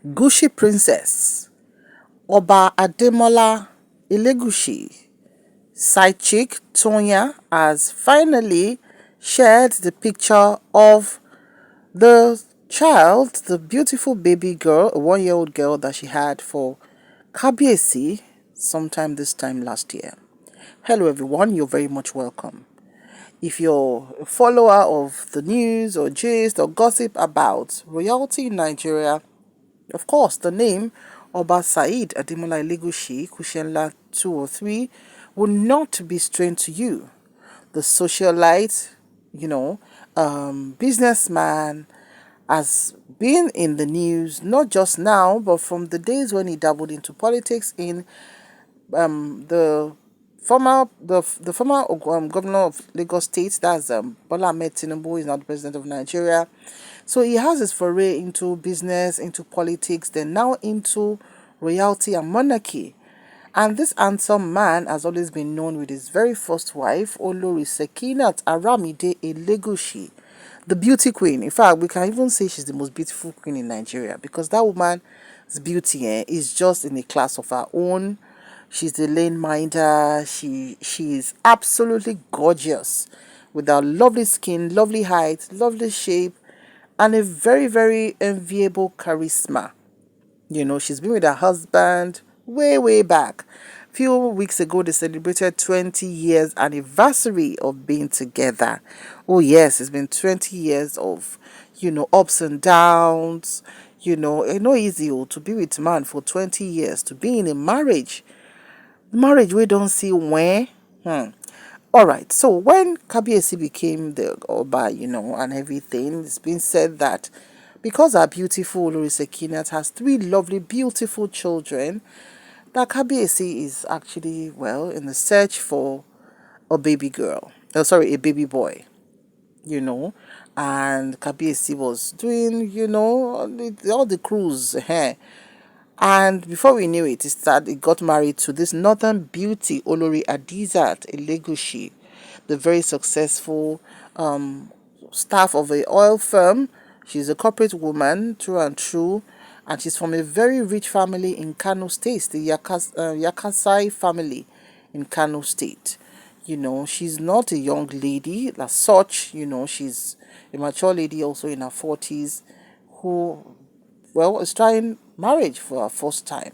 Gushi Princess, Oba Elegushi'S side chick Tonya has finally shared the picture of the child, the beautiful baby girl, a 1-year-old girl that she had for Kabiesi sometime this time last year. Hello everyone, you're very much welcome. If you're a follower of the news or gist or gossip about royalty in Nigeria, of course, the name Oba Said Ademola Elegushi Kushenla 203 will not be strange to you. The socialite, businessman has been in the news not just now, but from the days when he dabbled into politics in the former governor of Lagos State, that's Bola Ahmed Tinubu, is now the president of Nigeria. So he has his foray into business, into politics, then now into royalty and monarchy. And this handsome man has always been known with his very first wife, Olori Sekinat Aramide Elegushi, the beauty queen. In fact, we can even say she's the most beautiful queen in Nigeria because that woman's beauty is just in a class of her own. She's a lane minder. She is absolutely gorgeous with her lovely skin, lovely height, lovely shape, and a very, very enviable charisma. She's been with her husband way, way back. A few weeks ago, they celebrated 20 years anniversary of being together. Oh, yes, it's been 20 years of, ups and downs. It's not easy to be with a man for 20 years, to be in a marriage. Marriage we don't see when. All right, so when Kabiesi became the Oba, and everything, it's been said that because our beautiful Olori Sekinat has 3 lovely, beautiful children, that Kabiesi is actually, in the search for a baby girl. Oh, sorry, a baby boy, and Kabiesi was doing, all the cruise. And before we knew it, he got married to this northern beauty, Olori Adizat Elegushi, the very successful staff of an oil firm. She's a corporate woman, through and through, and she's from a very rich family in Kano State, the Yakasai family in Kano State. She's not a young lady as such. She's a mature lady also in her 40s who is trying marriage for her first time.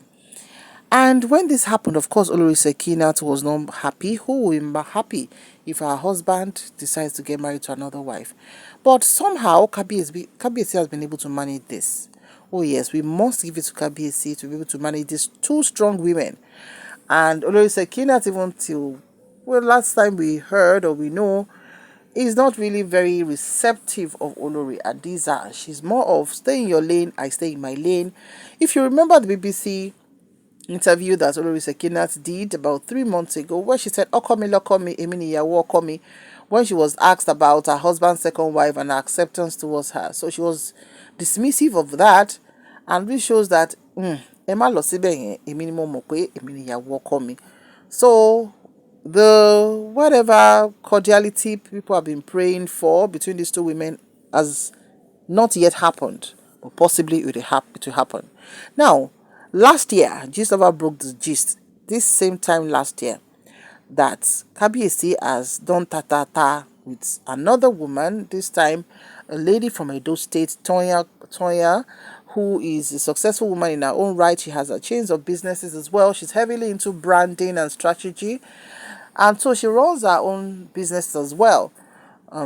And when this happened, of course, Olori Sekinat was not happy. Who will be happy if her husband decides to get married to another wife? But somehow, Kabiesi has been able to manage this. Oh yes, we must give it to Kabiesi to be able to manage these 2 strong women. And Olori Sekinat, even till, last time we heard or we know, is not really very receptive of Olori Adiza. She's more of stay in your lane, I stay in my lane. If you remember the BBC interview that Olori Sekinat did about 3 months ago, where she said, Okomi, Lokomi, Emini Yawo Okomi, when she was asked about her husband's second wife and her acceptance towards her. So she was dismissive of that, and this shows that Emma Losibe Emini Momokwe, Emini Yawo Okomi. So the whatever cordiality people have been praying for between these 2 women has not yet happened, but possibly it will happen. Now, last year, gistlover broke the gist this same time last year that Kabiesi has done ta with another woman, this time a lady from Edo State, Tonya, who is a successful woman in her own right. She has her chains of businesses as well. She's heavily into branding and strategy. And so she runs her own business as well.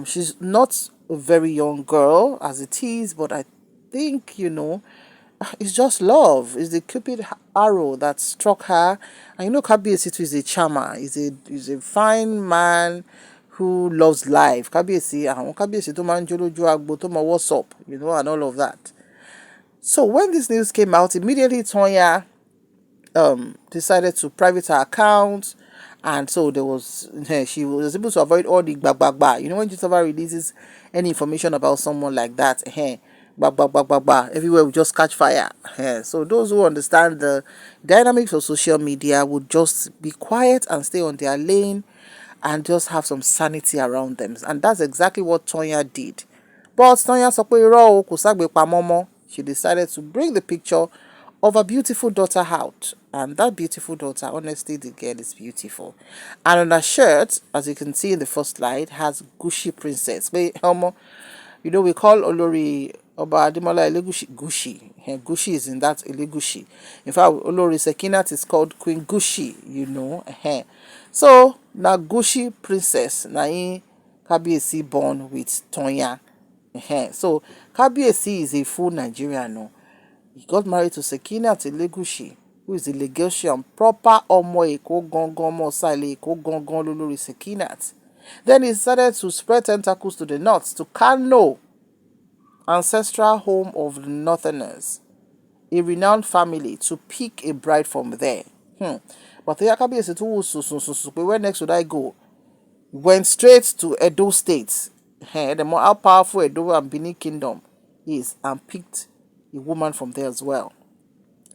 She's not a very young girl as it is, but I think, it's just love. It's the Cupid arrow that struck her. And Kabiesi is a charmer. He's a fine man who loves life. Kabiesi to man jolo agbo to ma what's up, and all of that. So when this news came out, immediately Tonya decided to private her account. And so she was able to avoid all the when gistlover releases any information about someone like that, everywhere will just catch fire. So those who understand the dynamics of social media would just be quiet and stay on their lane and just have some sanity around them. And that's exactly what Tonya did. But Tonya sọ pé irọ́ o, kò ságbe pamọ́ mọ́. she decided to bring the picture of a beautiful daughter out. And that beautiful daughter, honestly, the girl is beautiful. And on her shirt, as you can see in the first slide, has Gushi Princess. We call Olori Oba Elegushi Gushi. Gushi is in that Elegushi. In fact, Olori Sekinat is called Queen Gushi. So, now Gushi Princess, na Kabiesi born with Tonya. So, Kabiesi is a full Nigerian. No? He got married to Sekinat Elegushi, who is a Lagosian, proper Omo Eko Gongon Mosale Eko Gongon Lolori Sekinat. Then he started to spread tentacles to the north, to Kano, ancestral home of the Northerners, a renowned family, to pick a bride from there. But the Yakabi is where next would I go? Went straight to Edo State, the more powerful Edo and Benin Kingdom is, and picked a woman from there as well.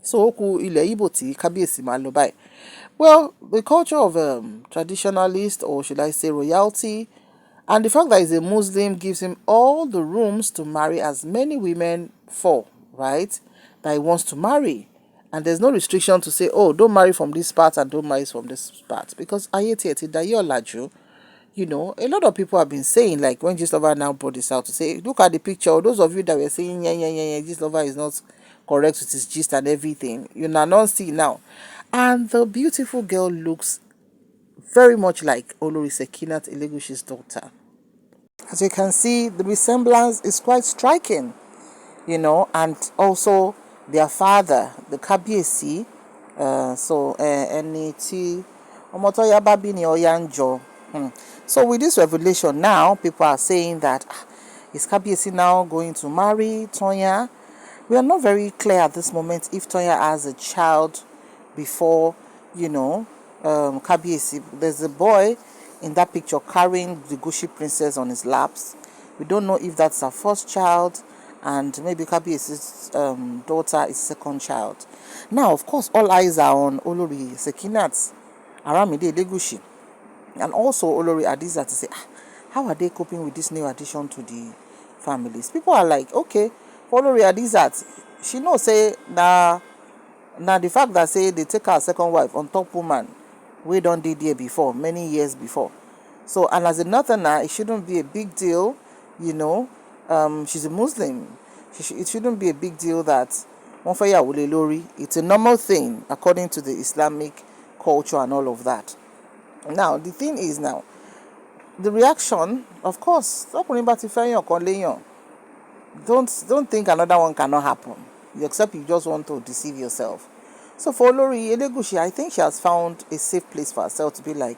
So Oku Ile Ibo ti Kabiyesi ma lọ báyìí. Well, the culture of traditionalist, or should I say royalty, and the fact that he's a Muslim gives him all the rooms to marry as many women right, that he wants to marry. And there's no restriction to say, oh, don't marry from this part and don't marry from this part. Because ayeti daye olaju, a lot of people have been saying, like when gistlover now brought this out, to say, look at the picture. Those of you that were saying, yeah, gistlover is not correct with his gist and everything, you now not see now. And the beautiful girl looks very much like Olori Sekinat Elegushi's daughter. As you can see, the resemblance is quite striking, and also their father, the Kabiyesi, ẹni tí ọmọ tó yá bá bí ni ọya ń jọ. So with this revelation now, people are saying that, is Kabiyesi now going to marry Tonya? We are not very clear at this moment if Tonya has a child before, Kabiyesi. There's a boy in that picture carrying the Gushi princess on his laps. We don't know if that's her first child, and maybe Kabiyesi's daughter is second child. Now, of course, all eyes are on Olori Sekinat Aramide Elegushi, and also Olori Adizat, to say, how are they coping with this new addition to the families? People are like, okay, Olori Adizat, she knows say now the fact that say they take her second wife on top woman, we don't did there before, many years before. So, and as a northerner, it shouldn't be a big deal, she's a Muslim. It shouldn't be a big deal that it's a normal thing according to the Islamic culture and all of that. Now, the thing is now, the reaction, of course, don't think another one cannot happen, except you just want to deceive yourself. So for Olori Elegushi, I think she has found a safe place for herself to be like,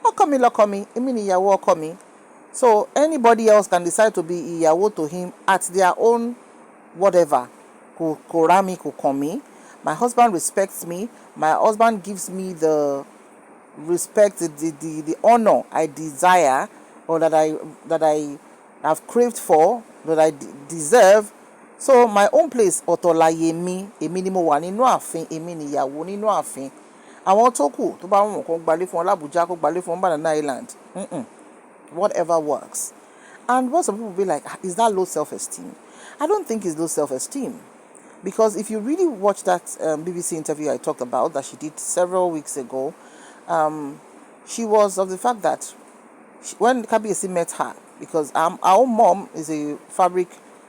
Emi. So anybody else can decide to be Iyawo to him at their own whatever. Korami komi. My husband respects me. My husband gives me the respect, the honor I desire, or that I have craved for, that I deserve. So my own place, ọ̀tọ̀láyé mi, èmi ni mo wà nínú ààfin, èmi ni ìyàwó nínú ààfin. Àwọn tó kù tó bá wọn kó gbalé fún l'Abuja, kó gbalé fún Banana Island. Whatever works. And what some people will be like, is that low self-esteem? I don't think it's low self-esteem. Because if you really watch that BBC interview I talked about, that she did several weeks ago, she was of the fact that when Kabiyesi met her, because our own mom is a fabric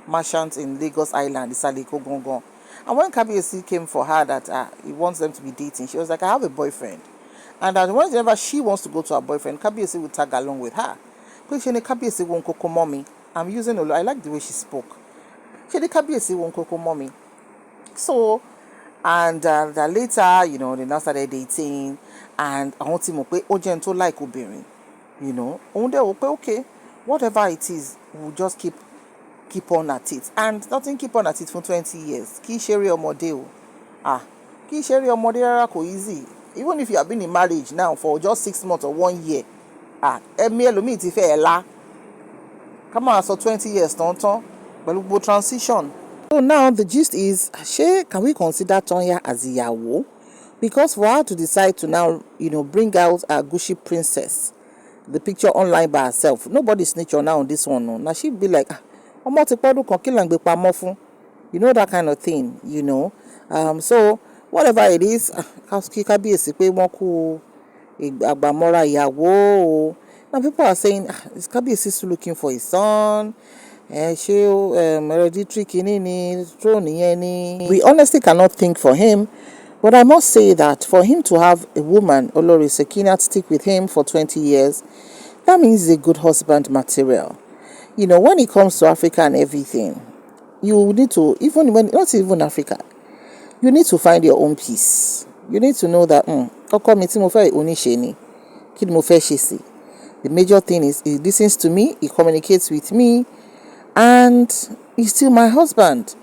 merchant in Lagos Island, Isaleko Gongon. And when Kabiyesi came for her that he wants them to be dating, she was like, I have a boyfriend. And that whenever she wants to go to her boyfriend, Kabiyesi will tag along with her. Because Kabiyesi won't koko mommy. I'm using a lot. I like the way she spoke. Kabiyesi won't koko mommy. So, and later, they now started dating, and I want to say, Ojento like obìnrin, okay, whatever it is, we'll just keep on at it. And nothing keep on at it for 20 years. Kì í ṣeré ọmọdé o. Kì í ṣeré ọmọdé rárá, kò easy. Even if you have been in marriage now for just 6 months or 1 year, ẹ̀mí ẹlòmíì ti fẹ́ ẹ̀ lá. Come on, so 20 years, don't but transition. So now the gist is, can we consider Tonya as ìyàwó? Because for her to decide to now, bring out a Gushi princess, the picture online by herself, nobody snitch on her on this one. No. Now she'd be like, ọmọ ti pọ́dún kan kí là ń gbé pamọ́ fún. You know that kind of thing, So whatever it is, kí kábíyèsí pé wọ́n kú àgbàmọ́ra ìyàwó o. Now people are saying, is kábíyèsí still looking for his son? Ṣé hereditary kìíní ni throne yẹn ni? We honestly cannot think for him. But I must say that for him to have a woman, Olori Sekinat, stick with him for 20 years, that means he's a good husband material. When it comes to Africa and everything, you need to, not even Africa, you need to find your own peace. You need to know that, ọkọ mi tí mo fẹ́ oníṣe ni, kí ni mo fẹ́ ṣe sí? The major thing is he listens to me, he communicates with me, and he's still my husband.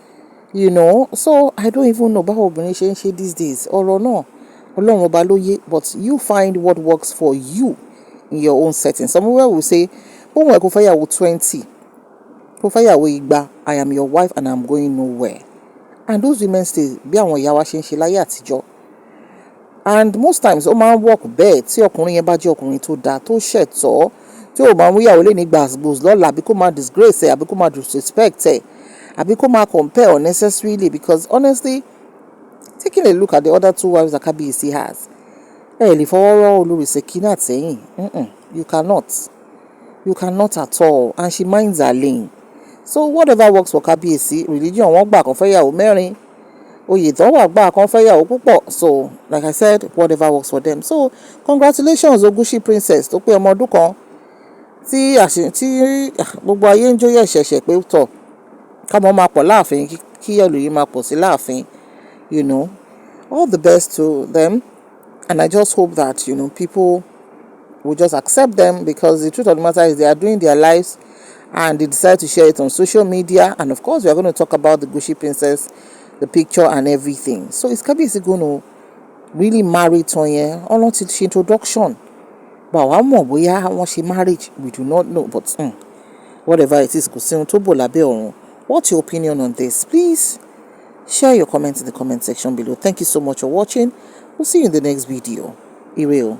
So I don't even know báwo obìnrin ṣe ń ṣe these days. Ọ̀rọ̀ náà, Ọlọ́run ọba ló yé, but you find what works for you in your own setting. Somewhere will say, ohun ẹ̀ kò fẹ́ yàwó 20, kò fẹ́ yàwó igba, I am your wife and I'm going nowhere. And those women stay bí àwọn ìyá wa ṣe ń ṣe láyé àtijọ́. And most times ó máa ń work bẹ́ẹ̀ tí ọkùnrin yẹn bá jẹ́ ọkùnrin tó dáa, tó ṣẹ̀tọ́, tí ò máa ń wíyàwó lé ní gbàgbós lọ́la, àbí kó máa disgrace ẹ̀, àbí kó máa disrespect ẹ̀, àbí kó máa compare unnecessarily. Because honestly, taking a look at the other 2 wives that Kabiyesi has, lè fọwọ́ rọ́ Olori Sekinat sẹ́yìn. You cannot at all. And she minds her lane. So whatever works for Kabiyesi, religion wọ́n gbà kan fẹ́ yàwó mẹ́rin, oyè tó wà gbà kan fẹ́ yàwó púpọ̀. So like I said, whatever works for them. So congratulations Ogushi princess tó pé ọmọ ọdún kan tí gbogbo ayé ń jóyè ṣẹ̀ṣẹ̀ pé tọ̀ káwọn máa pọ̀ láàfin, kí olóyè máa pọ̀ sí láàfin. All the best to them, and I just hope that people will just accept them, because the truth of the matter is they are doing their lives and they decide to share it on social media. And of course we are going to talk about the Gushi princess, the picture and everything. So is Kabiyesi going to really marry Tonya? Or not? It's introduction, but one more bóyá wọ́n ṣe marriage, we do not know. But whatever it is, kò sí ohun tó bò lábẹ́ ọ̀run. What's your opinion on this? Please share your comments in the comment section below. Thank you so much for watching. We'll see you in the next video. írèo.